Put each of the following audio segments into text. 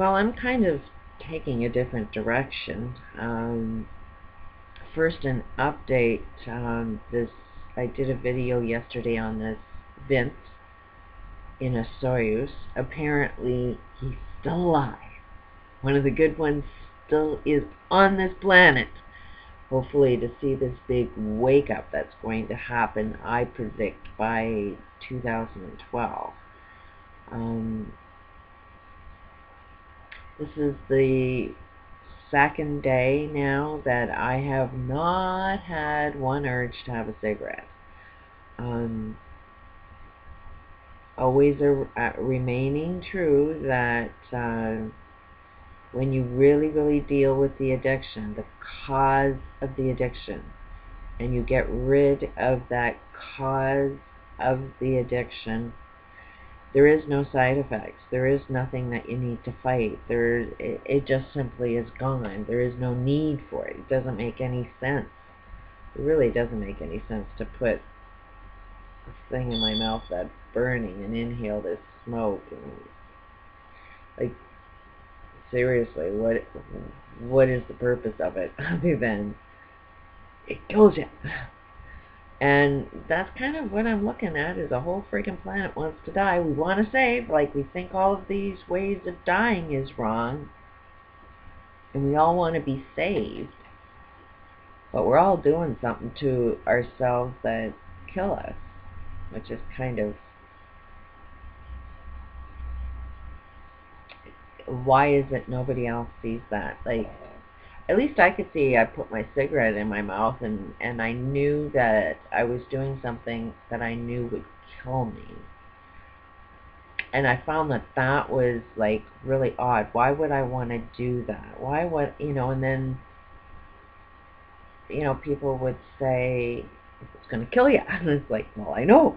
Well, I'm kind of taking a different direction. First, an update. I did a video yesterday on this Vince in a Soyuz. Apparently, he's still alive. One of the good ones still is on this planet. Hopefully, to see this big wake up that's going to happen, I predict by 2012. This is the second day now that I have not had one urge to have a cigarette. Always remaining true that when you really deal with the addiction, the cause of the addiction, and you get rid of that cause of the addiction, there is no side effects. There is nothing that you need to fight. It just simply is gone. There is no need for it. It doesn't make any sense. It really doesn't make any sense to put this thing in my mouth that's burning and inhale this smoke. And, like, seriously, what is the purpose of it other than it kills you? And that's kind of what I'm looking at, is a whole freaking planet wants to die. We want to save, like we think all of these ways of dying is wrong. And we all want to be saved. But we're all doing something to ourselves that kill us. Which is kind of... why is it nobody else sees that? Like, at least I could see. I put my cigarette in my mouth and I knew that I was doing something that I knew would kill me. And I found that that was, like, really odd. Why would I want to do that? Why would, and then, people would say, it's going to kill you. And it's like, well, I know.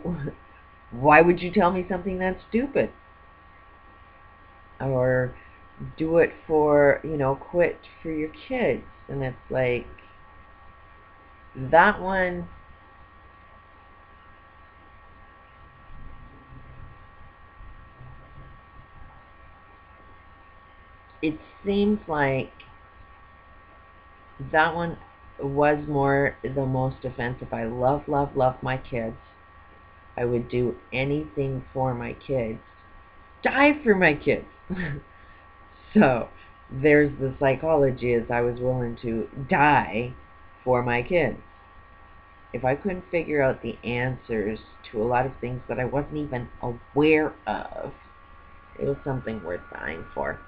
Why would you tell me something that's stupid? Or do it for, quit for your kids. And it's like, that one, it seems like that one was more the most offensive. I love my kids. I would do anything for my kids. Die for my kids. So there's the psychology, as I was willing to die for my kids. If I couldn't figure out the answers to a lot of things that I wasn't even aware of, it was something worth dying for.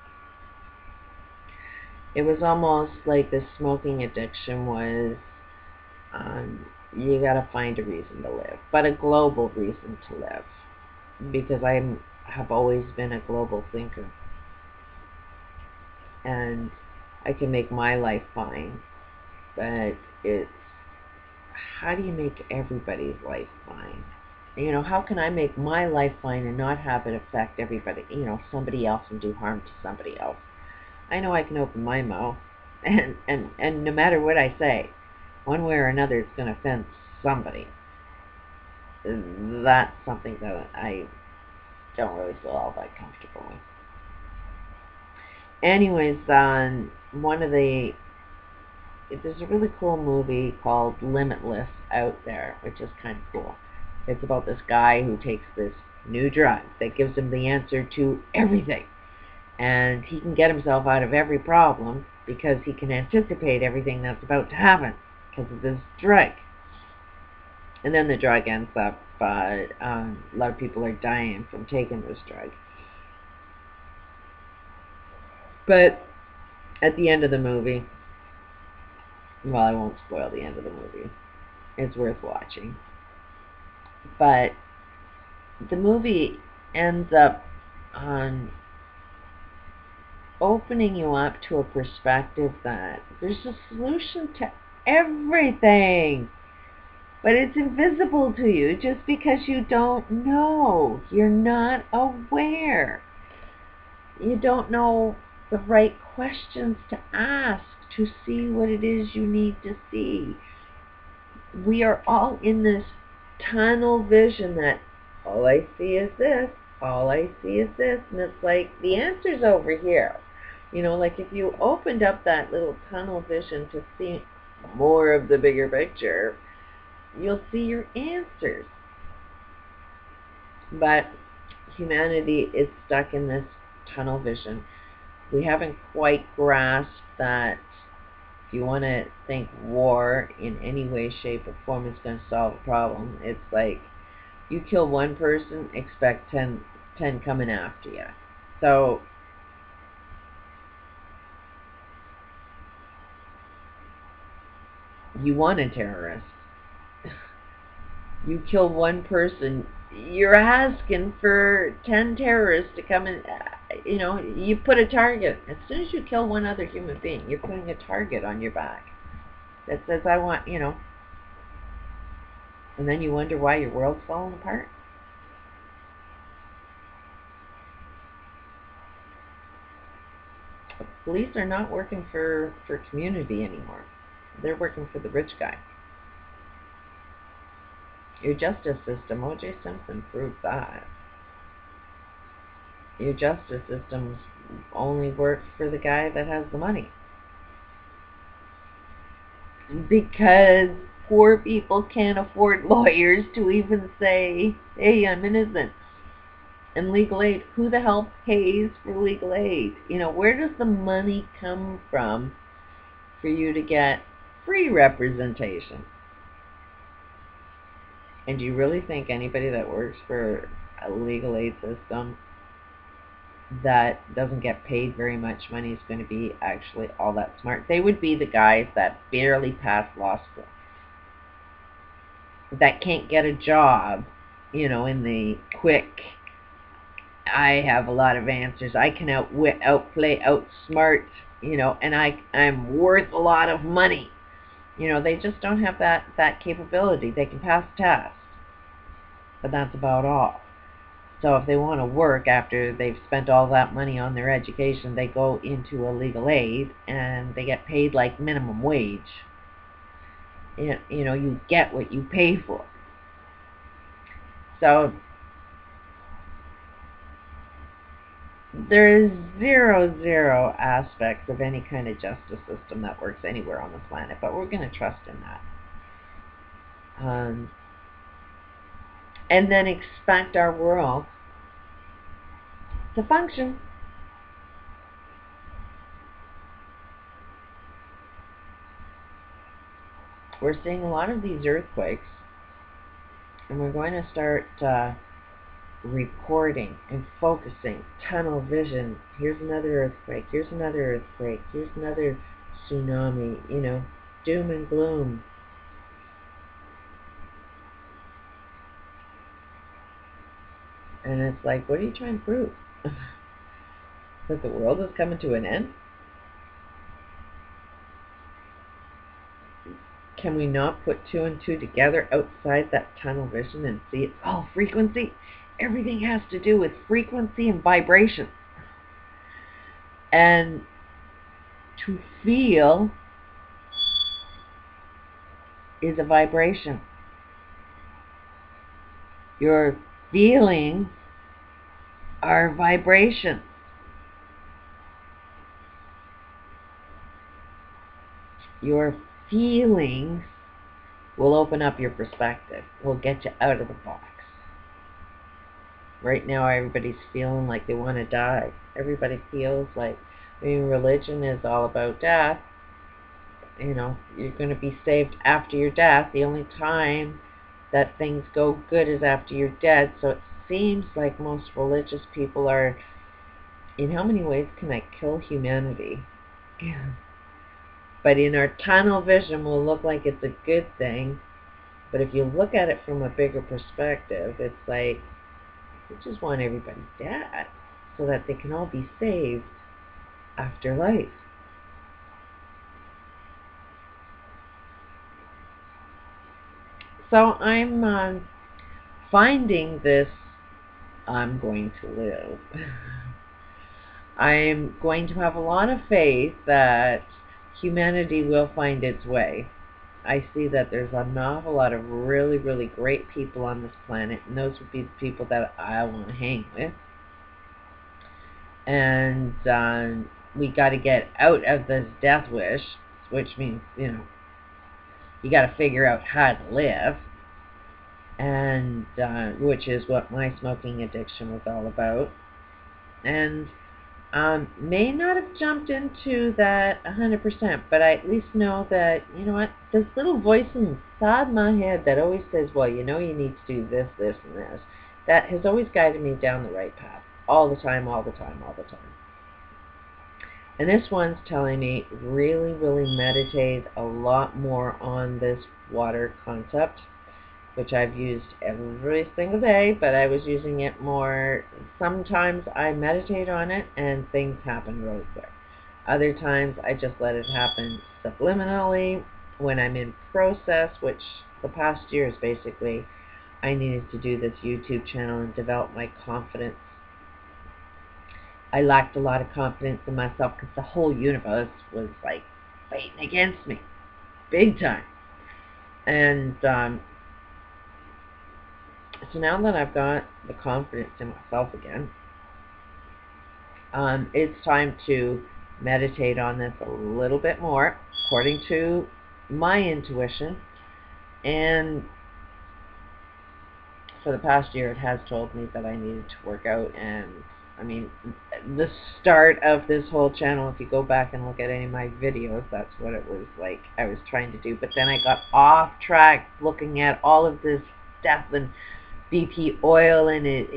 It was almost like the smoking addiction was, you gotta find a reason to live, but a global reason to live, because I have always been a global thinker. And I can make my life fine, but it's, how do you make everybody's life fine? How can I make my life fine and not have it affect everybody, somebody else, and do harm to somebody else? I know I can open my mouth, and no matter what I say, one way or another, it's going to offend somebody. That's something that I don't really feel all that comfortable with. Anyways, there's a really cool movie called Limitless out there, which is kind of cool. It's about this guy who takes this new drug that gives him the answer to everything. And he can get himself out of every problem because he can anticipate everything that's about to happen because of this drug. And then the drug ends up, a lot of people are dying from taking this drug. But at the end of the movie, well, I won't spoil the end of the movie. It's worth watching. But the movie ends up opening you up to a perspective that there's a solution to everything, but it's invisible to you just because you don't know. You're not aware. You don't know the right questions to ask to see what it is you need to see. We are all in this tunnel vision that all I see is this, all I see is this, and it's like the answer's over here. You know, like if you opened up that little tunnel vision to see more of the bigger picture, you'll see your answers. But humanity is stuck in this tunnel vision. We haven't quite grasped that if you want to think war in any way, shape, or form is going to solve a problem, it's like you kill one person, expect 10 coming after you. So you want a terrorist. You kill one person, you're asking for 10 terrorists to come in. You know, you put a target. As soon as you kill one other human being, you're putting a target on your back that says, I want, you know. And then you wonder why your world's falling apart. Police are not working for community anymore. They're working for the rich guy. Your justice system, O.J. Simpson proved that. Your justice systems only work for the guy that has the money. Because poor people can't afford lawyers to even say, hey, I'm innocent. And legal aid, who the hell pays for legal aid? You know, where does the money come from for you to get free representation? And do you really think anybody that works for a legal aid system that doesn't get paid very much money is going to be actually all that smart? They would be the guys that barely pass law school, that can't get a job, you know, in the quick, I have a lot of answers, I can outwit, outplay, outsmart, you know, and I'm worth a lot of money. You know, they just don't have that capability. They can pass tests, but that's about all. So if they want to work after they've spent all that money on their education, they go into a legal aid and they get paid like minimum wage. You know, you get what you pay for. So there is zero aspects of any kind of justice system that works anywhere on the planet, but we're going to trust in that. And then expect our world to function. We're seeing a lot of these earthquakes, and we're going to start reporting and focusing, tunnel vision. Here's another earthquake, here's another earthquake, here's another tsunami, you know, doom and gloom. And it's like, what are you trying to prove? That the world is coming to an end? Can we not put two and two together outside that tunnel vision and see it's all frequency? Everything has to do with frequency and vibration. And to feel is a vibration. Your feelings are vibrations. Your feelings will open up your perspective, will get you out of the box. Right now everybody's feeling like they want to die. Everybody feels like, I mean, religion is all about death. You know, you're going to be saved after your death. The only time that things go good is after you're dead. So it seems like most religious people are, in how many ways can I kill humanity? But in our tunnel vision, will look like it's a good thing. But if you look at it from a bigger perspective, it's like, we just want everybody dead so that they can all be saved after life. So I'm finding this, I'm going to live. I'm going to have a lot of faith that humanity will find its way. I see that there's an awful lot of really, really great people on this planet, and those would be the people that I want to hang with. And we got to get out of this death wish, which means, you got to figure out how to live, and which is what my smoking addiction was all about. And may not have jumped into that 100%, but I at least know that, you know what, this little voice inside my head that always says, well, you need to do this, this, and this, that has always guided me down the right path, all the time, all the time, all the time. And this one's telling me really, really meditate a lot more on this water concept, which I've used every single day, but I was using it more. Sometimes I meditate on it and things happen really quick. Other times I just let it happen subliminally when I'm in process, which the past years basically, I needed to do this YouTube channel and develop my confidence. I lacked a lot of confidence in myself because the whole universe was like fighting against me, big time. And so now that I've got the confidence in myself again, it's time to meditate on this a little bit more, according to my intuition. And for the past year, it has told me that I needed to work out. And I mean, the start of this whole channel, if you go back and look at any of my videos, that's what it was like I was trying to do. But then I got off track looking at all of this stuff and BP oil, and it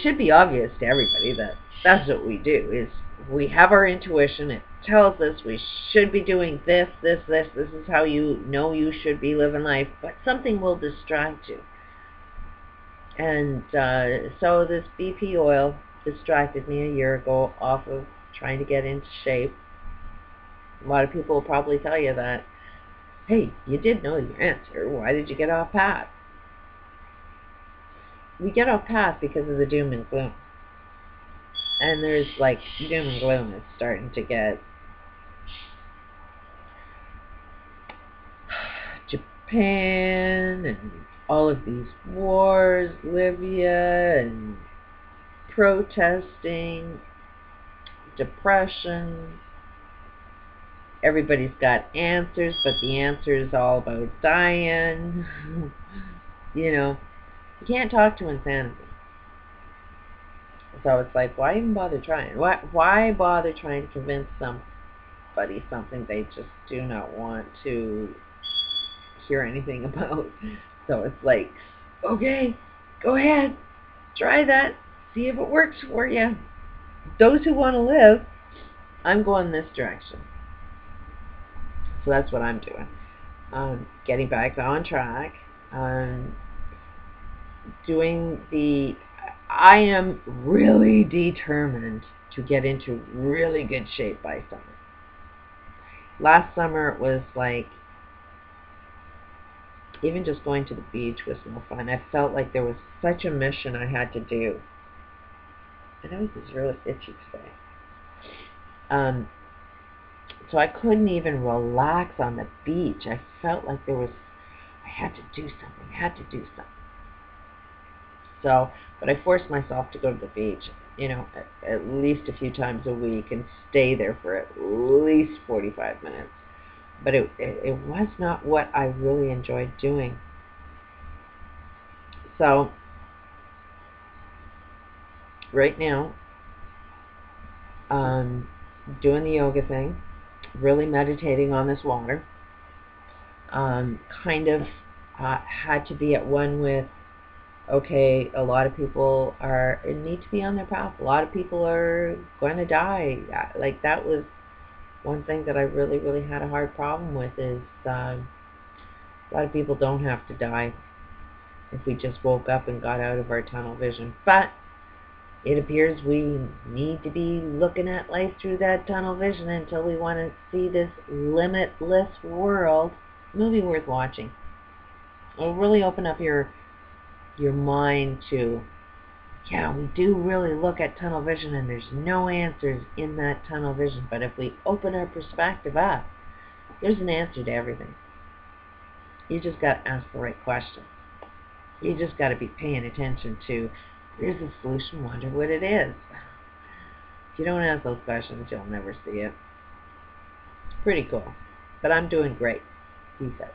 should be obvious to everybody that that's what we do, is we have our intuition. It tells us we should be doing this, this, this. This is how you know you should be living life, but something will distract you. And so this BP oil distracted me a year ago off of trying to get into shape. A lot of people will probably tell you that, hey, you did know your answer. Why did you get off path? We get off path because of the doom and gloom. And there's like doom and gloom is starting to get Japan and all of these wars, Libya, and protesting, depression. Everybody's got answers, but the answer is all about dying. You can't talk to insanity. So it's like, why even bother trying? Why bother trying to convince somebody something they just do not want to hear anything about? So it's like, okay, go ahead, try that, see if it works for you. Those who want to live, I'm going this direction. So that's what I'm doing. Getting back on track. I am really determined to get into really good shape by summer. Last summer it was like, even just going to the beach was no fun. I felt like there was such a mission I had to do. And I was just really itchy today. So I couldn't even relax on the beach. I felt like I had to do something, So, but I forced myself to go to the beach, at least a few times a week and stay there for at least 45 minutes. But it was not what I really enjoyed doing. So, right now, doing the yoga thing, really meditating on this water, kind of had to be at one with, okay, a lot of people need to be on their path. A lot of people are going to die. Like, that was one thing that I really, really had a hard problem with, is a lot of people don't have to die if we just woke up and got out of our tunnel vision. But it appears we need to be looking at life through that tunnel vision until we want to see this limitless world. Movie worth watching. It'll really open up your mind to, yeah, we do really look at tunnel vision and there's no answers in that tunnel vision. But if we open our perspective up There's an answer to everything. You just got to ask the right questions. You just got to be paying attention to, there's a solution, wonder what it is. If you don't ask those questions, you'll never see it. Pretty cool. But I'm doing great, he says.